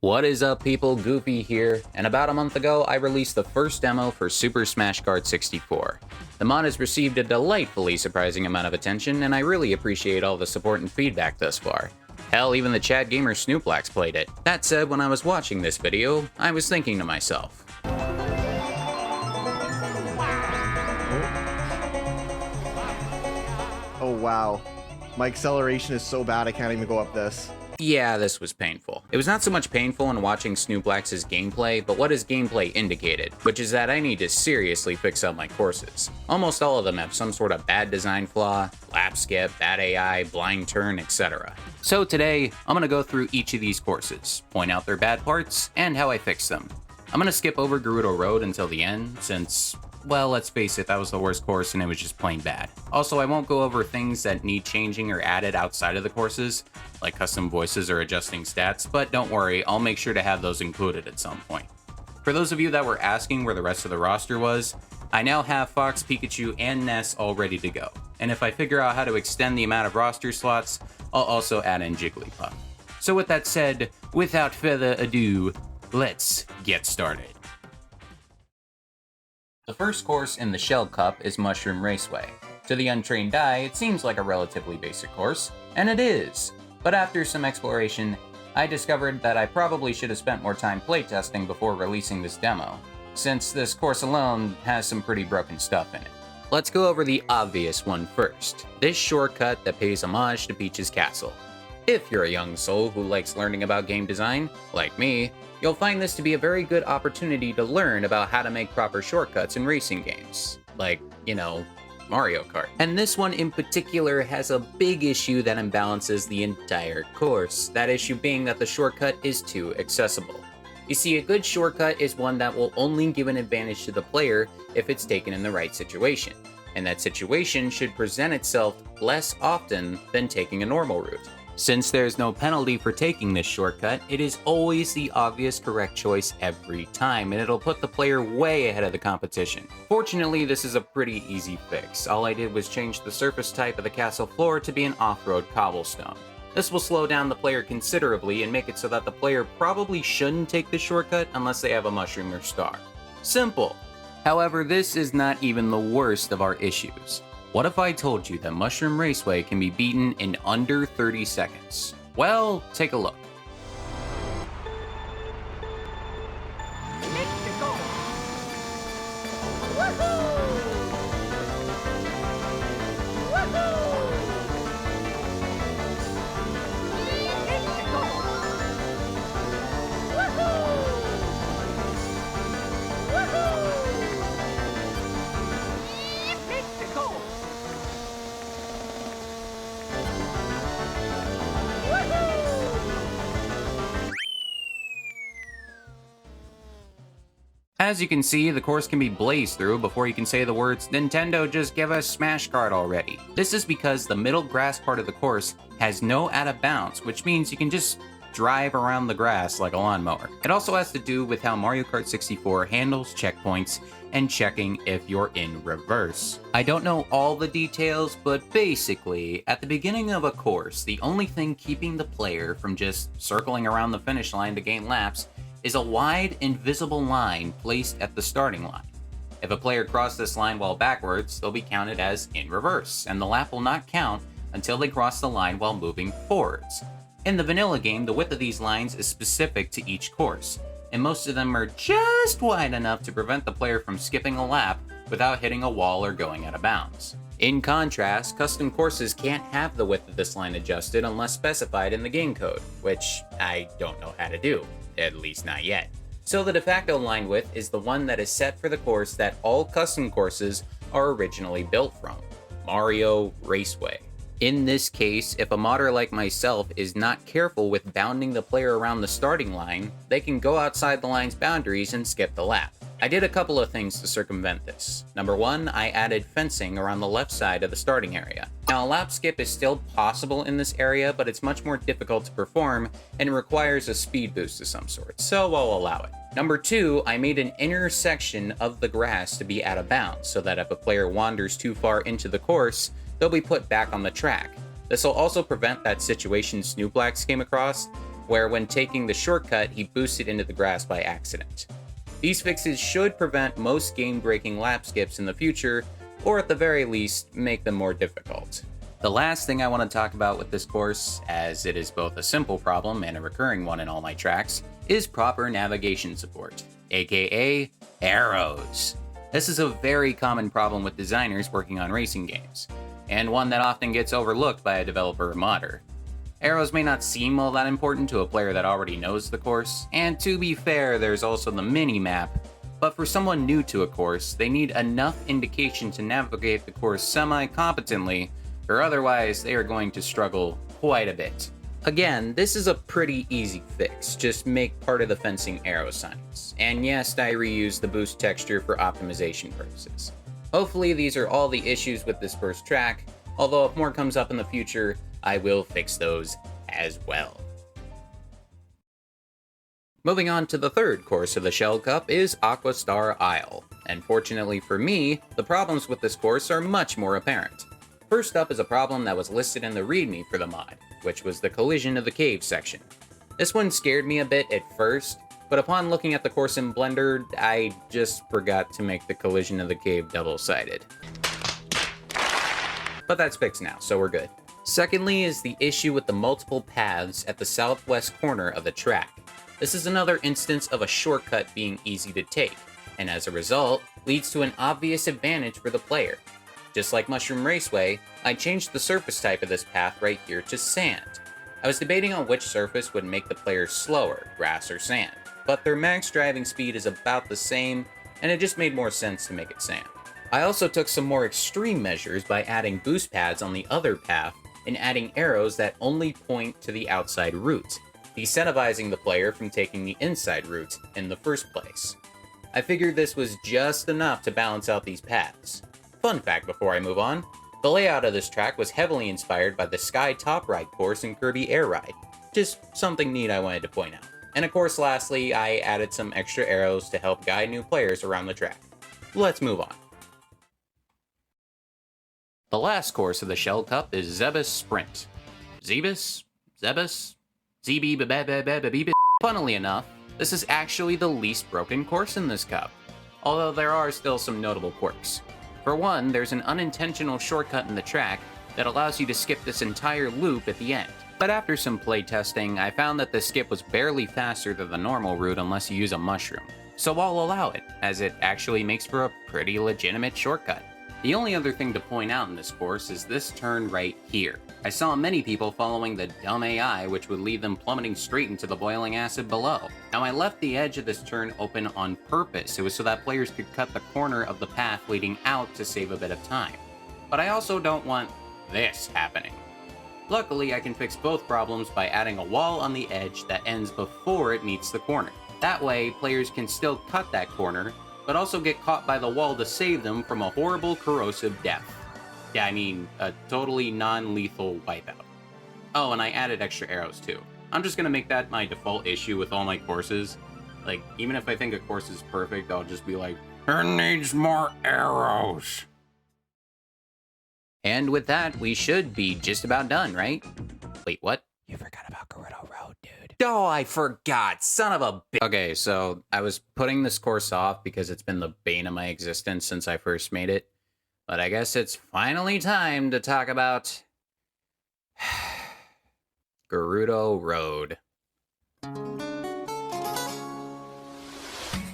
What is up people, Goofy here, and about a month ago I released the first demo for Super Smash Kart 64. The mod has received a delightfully surprising amount of attention, and I really appreciate all the support and feedback thus far. Hell, even the Chad gamer Snooplax played it. That said, when I was watching this video, I was thinking to myself, oh wow, my acceleration is so bad I can't even go up this. yeah, this was painful. It was not so much painful in watching Snooplax's gameplay, but what his gameplay indicated, which is that I need to seriously fix up my courses. Almost all of them have some sort of bad design flaw, lap skip, bad AI, blind turn, etc. So today, I'm gonna go through each of these courses, point out their bad parts, and how I fix them. I'm gonna skip over Gerudo Road until the end, since, well, let's face it, that was the worst course and it was just plain bad. Also, I won't go over things that need changing or added outside of the courses, like custom voices or adjusting stats, but don't worry, I'll make sure to have those included at some point. For those of you that were asking where the rest of the roster was, I now have Fox, Pikachu, and Ness all ready to go. And if I figure out how to extend the amount of roster slots, I'll also add in Jigglypuff. So with that said, without further ado, let's get started. The first course in the Shell Cup is Mushroom Raceway. To the untrained eye, it seems like a relatively basic course, and it is. But after some exploration, I discovered that I probably should have spent more time playtesting before releasing this demo, since this course alone has some pretty broken stuff in it. Let's go over the obvious one first, this shortcut that pays homage to Peach's Castle. If you're a young soul who likes learning about game design, like me, you'll find this to be a very good opportunity to learn about how to make proper shortcuts in racing games. Like, you know, Mario Kart. And this one in particular has a big issue that imbalances the entire course, that issue being that the shortcut is too accessible. You see, a good shortcut is one that will only give an advantage to the player if it's taken in the right situation, and that situation should present itself less often than taking a normal route. Since there's no penalty for taking this shortcut, it is always the obvious correct choice every time, and it'll put the player way ahead of the competition. Fortunately, this is a pretty easy fix. All I did was change the surface type of the castle floor to be an off-road cobblestone. This will slow down the player considerably and make it so that the player probably shouldn't take the shortcut unless they have a mushroom or star. Simple. However, this is not even the worst of our issues. What if I told you that Mushroom Raceway can be beaten in under 30 seconds? Well, take a look. As you can see, the course can be blazed through before you can say the words, "Nintendo, just give us Smash Kart already." This is because the middle grass part of the course has no out of bounds, which means you can just drive around the grass like a lawnmower. It also has to do with how Mario Kart 64 handles checkpoints and checking if you're in reverse. I don't know all the details, but basically, at the beginning of a course, the only thing keeping the player from just circling around the finish line to gain laps is a wide, invisible line placed at the starting line. If a player crosses this line while backwards, they'll be counted as in reverse, and the lap will not count until they cross the line while moving forwards. In the vanilla game, the width of these lines is specific to each course, and most of them are just wide enough to prevent the player from skipping a lap without hitting a wall or going out of bounds. In contrast, custom courses can't have the width of this line adjusted unless specified in the game code, which I don't know how to do. At least not yet. So the de facto line width is the one that is set for the course that all custom courses are originally built from, Mario Raceway. In this case, if a modder like myself is not careful with bounding the player around the starting line, they can go outside the line's boundaries and skip the lap. I did a couple of things to circumvent this. Number one, I added fencing around the left side of the starting area. Now, a lap skip is still possible in this area, but it's much more difficult to perform and requires a speed boost of some sort, so I'll allow it. Number two, I made an inner section of the grass to be out of bounds, so that if a player wanders too far into the course, they'll be put back on the track. This will also prevent that situation Snooplax came across, where when taking the shortcut, he boosted into the grass by accident. These fixes should prevent most game-breaking lap skips in the future, or at the very least, make them more difficult. The last thing I want to talk about with this course, as it is both a simple problem and a recurring one in all my tracks, is proper navigation support, aka arrows. This is a very common problem with designers working on racing games, and one that often gets overlooked by a developer or modder. Arrows may not seem all that important to a player that already knows the course, and to be fair, there's also the mini-map, but for someone new to a course, they need enough indication to navigate the course semi-competently, or otherwise they are going to struggle quite a bit. Again, this is a pretty easy fix, just make part of the fencing arrow signs. And yes, I reused the boost texture for optimization purposes. Hopefully these are all the issues with this first track, although if more comes up in the future, I will fix those as well. Moving on to the third course of the Shell Cup is Aquastar Isle, and fortunately for me, the problems with this course are much more apparent. First up is a problem that was listed in the README for the mod, which was the collision of the cave section. This one scared me a bit at first, but upon looking at the course in Blender, I just forgot to make the collision of the cave double-sided. But that's fixed now, so we're good. Secondly is the issue with the multiple paths at the southwest corner of the track. This is another instance of a shortcut being easy to take, and as a result, leads to an obvious advantage for the player. Just like Mushroom Raceway, I changed the surface type of this path right here to sand. I was debating on which surface would make the player slower, grass or sand, but their max driving speed is about the same, and it just made more sense to make it sand. I also took some more extreme measures by adding boost pads on the other path and adding arrows that only point to the outside route, decentivizing the player from taking the inside route in the first place. I figured this was just enough to balance out these paths. Fun fact before I move on, the layout of this track was heavily inspired by the Sky Top Ride course in Kirby Air Ride. Just something neat I wanted to point out. And of course lastly, I added some extra arrows to help guide new players around the track. Let's move on. The last course of the Shell Cup is Zebus Sprint. Zebus? Funnily enough, this is actually the least broken course in this cup, although there are still some notable quirks. For one, there's an unintentional shortcut in the track that allows you to skip this entire loop at the end. But after some playtesting, I found that the skip was barely faster than the normal route unless you use a mushroom. So I'll allow it, as it actually makes for a pretty legitimate shortcut. The only other thing to point out in this course is this turn right here. I saw many people following the dumb AI, which would lead them plummeting straight into the boiling acid below. Now I left the edge of this turn open on purpose. It was so that players could cut the corner of the path leading out to save a bit of time. But I also don't want this happening. Luckily, I can fix both problems by adding a wall on the edge that ends before it meets the corner. That way, players can still cut that corner, but also get caught by the wall to save them from a horrible corrosive death. Yeah, I mean, a totally non-lethal wipeout. Oh, and I added extra arrows too. I'm just gonna make that my default issue with all my courses. Like, even if I think a course is perfect, I'll just be like, it needs more arrows. And with that, we should be just about done, right? Wait, what? You forgot about Gerudo Road, dude. Oh, I forgot. Son of a bitch. Okay, so I was putting this course off because it's been the bane of my existence since I first made it. But I guess it's finally time to talk about Gerudo Road.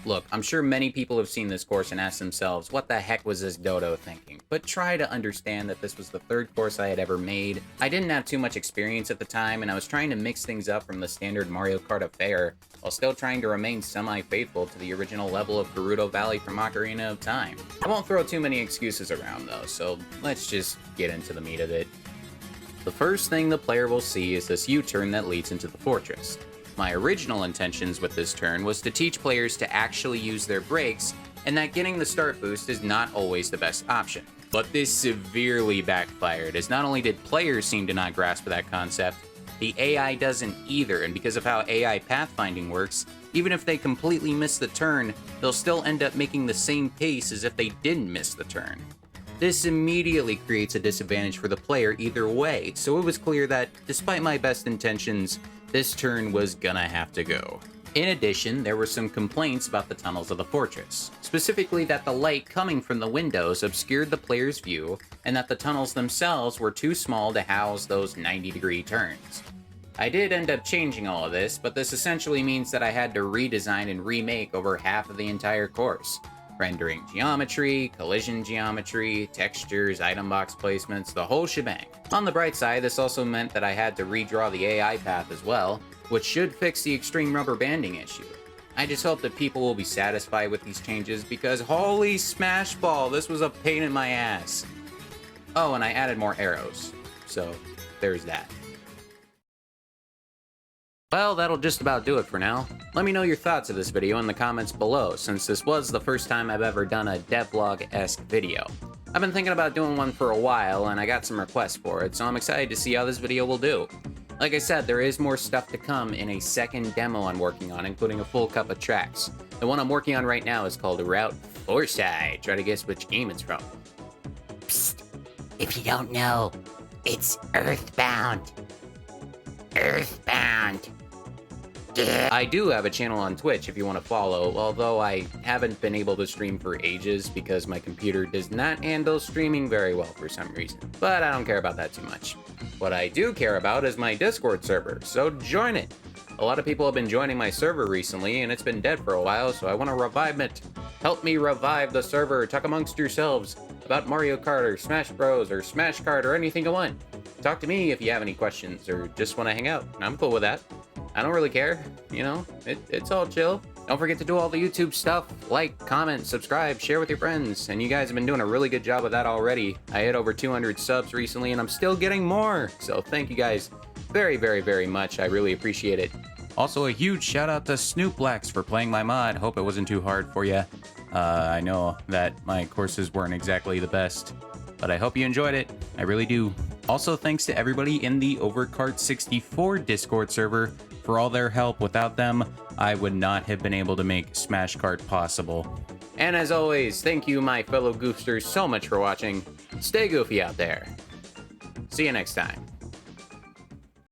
Look, I'm sure many people have seen this course and asked themselves, what the heck was this dodo thinking? But try to understand that this was the third course I had ever made. I didn't have too much experience at the time, and I was trying to mix things up from the standard Mario Kart affair, while still trying to remain semi-faithful to the original level of Gerudo Valley from Ocarina of Time. I won't throw too many excuses around though, so let's just get into the meat of it. The first thing the player will see is this U-turn that leads into the fortress. My original intentions with this turn was to teach players to actually use their brakes, and that getting the start boost is not always the best option. But this severely backfired, as not only did players seem to not grasp that concept, the AI doesn't either, and because of how AI pathfinding works, even if they completely miss the turn, they'll still end up making the same pace as if they didn't miss the turn. This immediately creates a disadvantage for the player either way, so it was clear that, despite my best intentions, this turn was gonna have to go. In addition, there were some complaints about the tunnels of the fortress, specifically that the light coming from the windows obscured the player's view, and that the tunnels themselves were too small to house those 90-degree turns. I did end up changing all of this, but this essentially means that I had to redesign and remake over half of the entire course, rendering geometry, collision geometry, textures, item box placements, the whole shebang. On the bright side, this also meant that I had to redraw the AI path as well, which should fix the extreme rubber banding issue. I just hope that people will be satisfied with these changes because holy smash ball, this was a pain in my ass. Oh, and I added more arrows, so there's that. Well, that'll just about do it for now. Let me know your thoughts of this video in the comments below, since this was the first time I've ever done a devlog-esque video. I've been thinking about doing one for a while, and I got some requests for it, so I'm excited to see how this video will do. Like I said, there is more stuff to come in a second demo I'm working on, including a full cup of tracks. The one I'm working on right now is called Route Foresight. Try to guess which game it's from. Psst. If you don't know, it's Earthbound. Earthbound. Yeah. I do have a channel on Twitch if you want to follow, although I haven't been able to stream for ages because my computer does not handle streaming very well for some reason. But I don't care about that too much. What I do care about is my Discord server, so join it. A lot of people have been joining my server recently, and it's been dead for a while, so I want to revive it. Help me revive the server. Talk amongst yourselves about Mario Kart or Smash Bros or Smash Kart or anything you want. Talk to me if you have any questions or just want to hang out. I'm cool with that. I don't really care, you know, it's all chill. Don't forget to do all the YouTube stuff, like, comment, subscribe, share with your friends, and you guys have been doing a really good job of that already. I hit over 200 subs recently, and I'm still getting more, so thank you guys very, very, very much. I really appreciate it. Also, a huge shout out to Snooplax for playing my mod. Hope it wasn't too hard for you. I know that my courses weren't exactly the best, but I hope you enjoyed it. I really do. Also, thanks to everybody in the Overkart64 Discord server for all their help. Without them, I would not have been able to make Smash Kart possible. And as always, thank you, my fellow goofsters, so much for watching. Stay goofy out there. See you next time.